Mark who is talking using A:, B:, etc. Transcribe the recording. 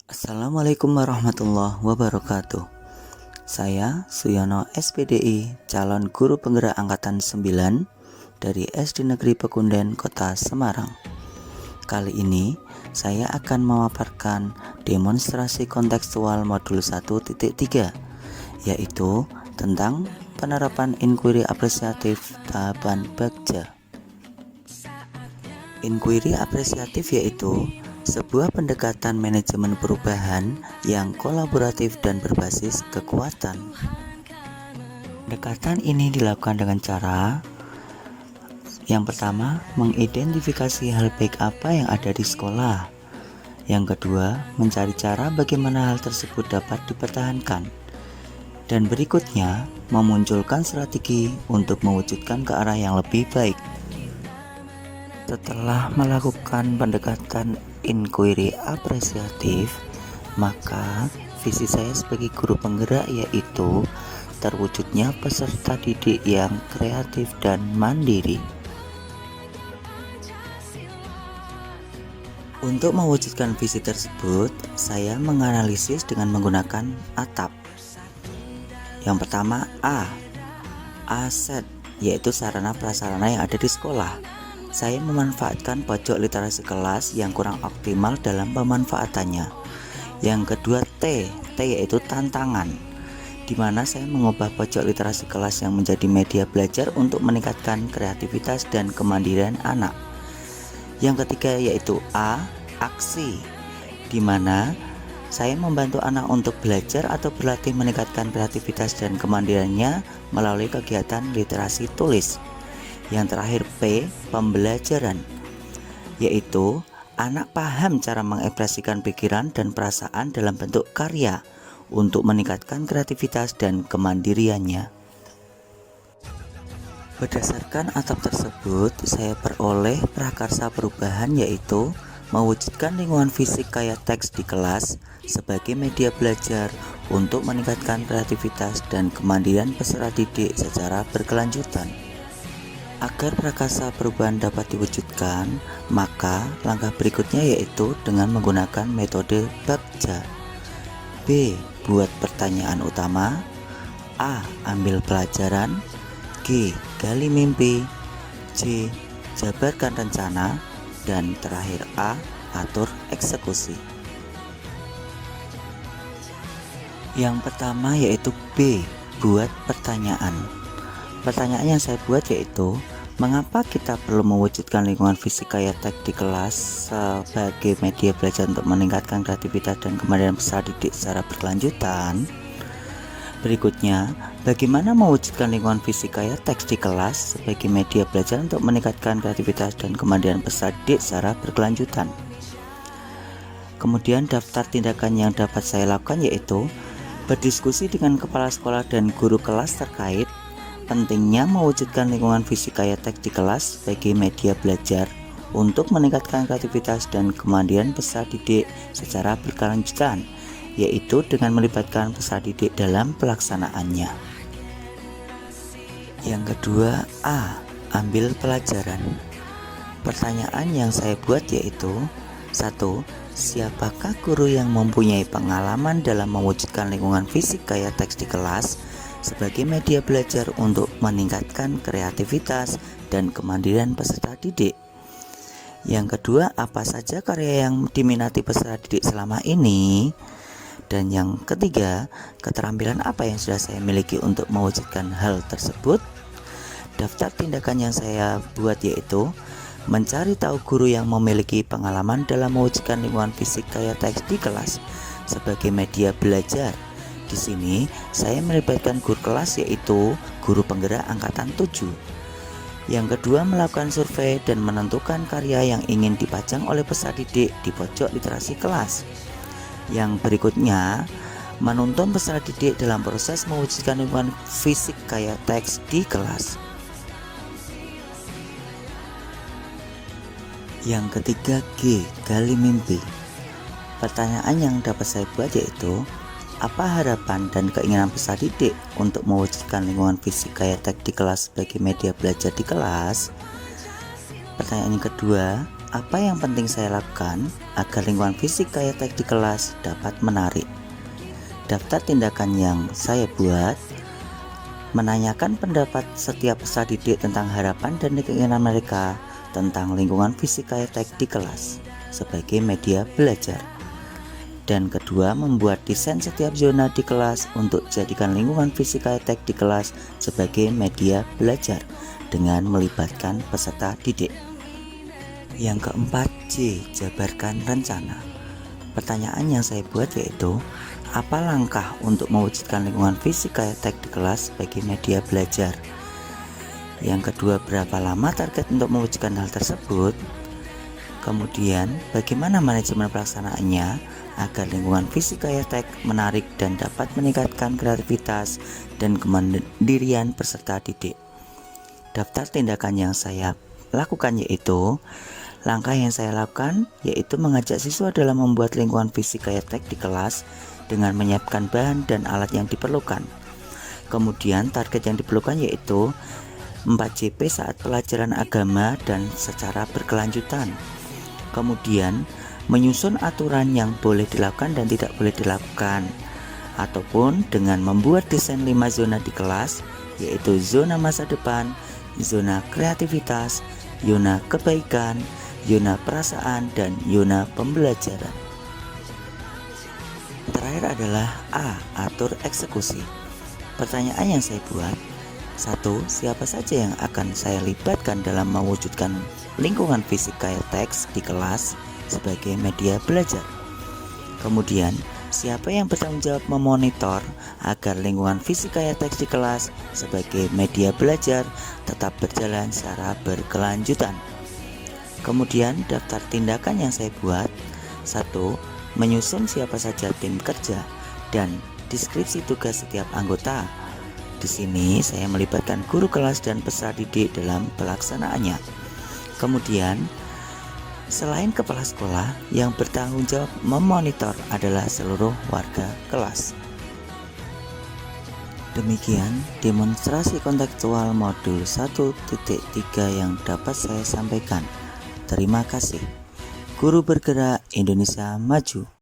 A: Assalamualaikum warahmatullahi wabarakatuh. Saya Suyono SPDI, calon guru penggerak angkatan 9 dari SD Negeri Pekunden, Kota Semarang. Kali ini saya akan memaparkan demonstrasi kontekstual modul 1.3, yaitu tentang penerapan inquiry apresiatif tahapan bagja. Inquiry apresiatif yaitu sebuah pendekatan manajemen perubahan yang kolaboratif dan berbasis kekuatan. Pendekatan ini dilakukan dengan cara yang pertama, mengidentifikasi hal baik apa yang ada di sekolah. Yang kedua, mencari cara bagaimana hal tersebut dapat dipertahankan. Dan berikutnya, memunculkan strategi untuk mewujudkan ke arah yang lebih baik. Setelah melakukan pendekatan inquiry apresiatif, maka visi saya sebagai guru penggerak yaitu terwujudnya peserta didik yang kreatif dan mandiri. Untuk mewujudkan visi tersebut, saya menganalisis dengan menggunakan ATAP. Yang pertama, aset, yaitu sarana prasarana yang ada di sekolah. Saya memanfaatkan pojok literasi kelas yang kurang optimal dalam pemanfaatannya. Yang kedua, T yaitu tantangan, di mana saya mengubah pojok literasi kelas yang menjadi media belajar untuk meningkatkan kreativitas dan kemandirian anak. Yang ketiga yaitu aksi, di mana saya membantu anak untuk belajar atau berlatih meningkatkan kreativitas dan kemandiriannya melalui kegiatan literasi tulis. Yang terakhir P, pembelajaran, yaitu anak paham cara mengekspresikan pikiran dan perasaan dalam bentuk karya untuk meningkatkan kreativitas dan kemandiriannya. Berdasarkan atap tersebut, saya peroleh prakarsa perubahan yaitu mewujudkan lingkungan fisik kaya teks di kelas sebagai media belajar untuk meningkatkan kreativitas dan kemandirian peserta didik secara berkelanjutan. Agar prakarsa perubahan dapat diwujudkan, maka langkah berikutnya yaitu dengan menggunakan metode bagja. B. Buat pertanyaan utama. A. Ambil pelajaran. G. Gali mimpi. C. Jabarkan rencana. Dan terakhir A. Atur eksekusi. Yang pertama yaitu B. Buat pertanyaan. Pertanyaan yang saya buat yaitu, mengapa kita perlu mewujudkan lingkungan fisik kaya teks di kelas sebagai media belajar untuk meningkatkan kreativitas dan kemandirian peserta didik secara berkelanjutan? Berikutnya, bagaimana mewujudkan lingkungan fisik kaya teks di kelas sebagai media belajar untuk meningkatkan kreativitas dan kemandirian peserta didik secara berkelanjutan? Kemudian daftar tindakan yang dapat saya lakukan yaitu berdiskusi dengan kepala sekolah dan guru kelas terkait pentingnya mewujudkan lingkungan fisik kaya teks di kelas sebagai media belajar untuk meningkatkan kreativitas dan kemandirian peserta didik secara berkelanjutan, yaitu dengan melibatkan peserta didik dalam pelaksanaannya. Yang kedua, A. Ambil pelajaran. Pertanyaan yang saya buat yaitu 1. Siapakah guru yang mempunyai pengalaman dalam mewujudkan lingkungan fisik kaya teks di kelas sebagai media belajar untuk meningkatkan kreativitas dan kemandirian peserta didik? Yang kedua, apa saja karya yang diminati peserta didik selama ini? Dan yang ketiga, keterampilan apa yang sudah saya miliki untuk mewujudkan hal tersebut? Daftar tindakan yang saya buat yaitu mencari tahu guru yang memiliki pengalaman dalam mewujudkan lingkungan fisik kaya teks di kelas sebagai media belajar. Di sini saya melibatkan guru kelas yaitu guru penggerak angkatan 7. Yang kedua, melakukan survei dan menentukan karya yang ingin dipajang oleh peserta didik di pojok literasi kelas. Yang berikutnya, menuntun peserta didik dalam proses mewujudkan lingkungan fisik kaya teks di kelas. Yang ketiga, G. Gali mimpi. Pertanyaan yang dapat saya buat yaitu, apa harapan dan keinginan peserta didik untuk mewujudkan lingkungan fisik kaya teks di kelas sebagai media belajar di kelas? Pertanyaan yang kedua, apa yang penting saya lakukan agar lingkungan fisika estetik di kelas dapat menarik. Daftar tindakan yang saya buat: menanyakan pendapat setiap peserta didik tentang harapan dan keinginan mereka tentang lingkungan fisika estetik di kelas sebagai media belajar. Dan kedua, membuat desain setiap zona di kelas untuk jadikan lingkungan fisika estetik di kelas sebagai media belajar dengan melibatkan peserta didik. Yang keempat, J. Jabarkan rencana. Pertanyaan yang saya buat yaitu, apa langkah untuk mewujudkan lingkungan fisika estetik di kelas sebagai media belajar? Yang kedua, berapa lama target untuk mewujudkan hal tersebut? Kemudian, bagaimana manajemen pelaksanaannya agar lingkungan fisika estetik menarik dan dapat meningkatkan kreativitas dan kemandirian peserta didik? Daftar tindakan yang saya lakukan yaitu, langkah yang saya lakukan yaitu mengajak siswa dalam membuat lingkungan fisika estetik di kelas dengan menyiapkan bahan dan alat yang diperlukan. Kemudian target yang diperlukan yaitu 4 JP saat pelajaran agama dan secara berkelanjutan. Kemudian menyusun aturan yang boleh dilakukan dan tidak boleh dilakukan, ataupun dengan membuat desain 5 zona di kelas, yaitu zona masa depan, zona kreativitas, zona kebaikan, zona perasaan, dan zona pembelajaran. Terakhir adalah A. Atur eksekusi. Pertanyaan yang saya buat: 1. Siapa saja yang akan saya libatkan dalam mewujudkan lingkungan fisika estetik di kelas sebagai media belajar? Kemudian, siapa yang bertanggung jawab memonitor agar lingkungan fisika estetik di kelas sebagai media belajar tetap berjalan secara berkelanjutan? Kemudian, daftar tindakan yang saya buat: 1. Menyusun siapa saja tim kerja dan deskripsi tugas setiap anggota. Di sini saya melibatkan guru kelas dan peserta didik dalam pelaksanaannya. Kemudian, selain kepala sekolah, yang bertanggung jawab memonitor adalah seluruh warga kelas. Demikian demonstrasi kontekstual modul 1.3 yang dapat saya sampaikan. Terima kasih. Guru Bergerak Indonesia Maju.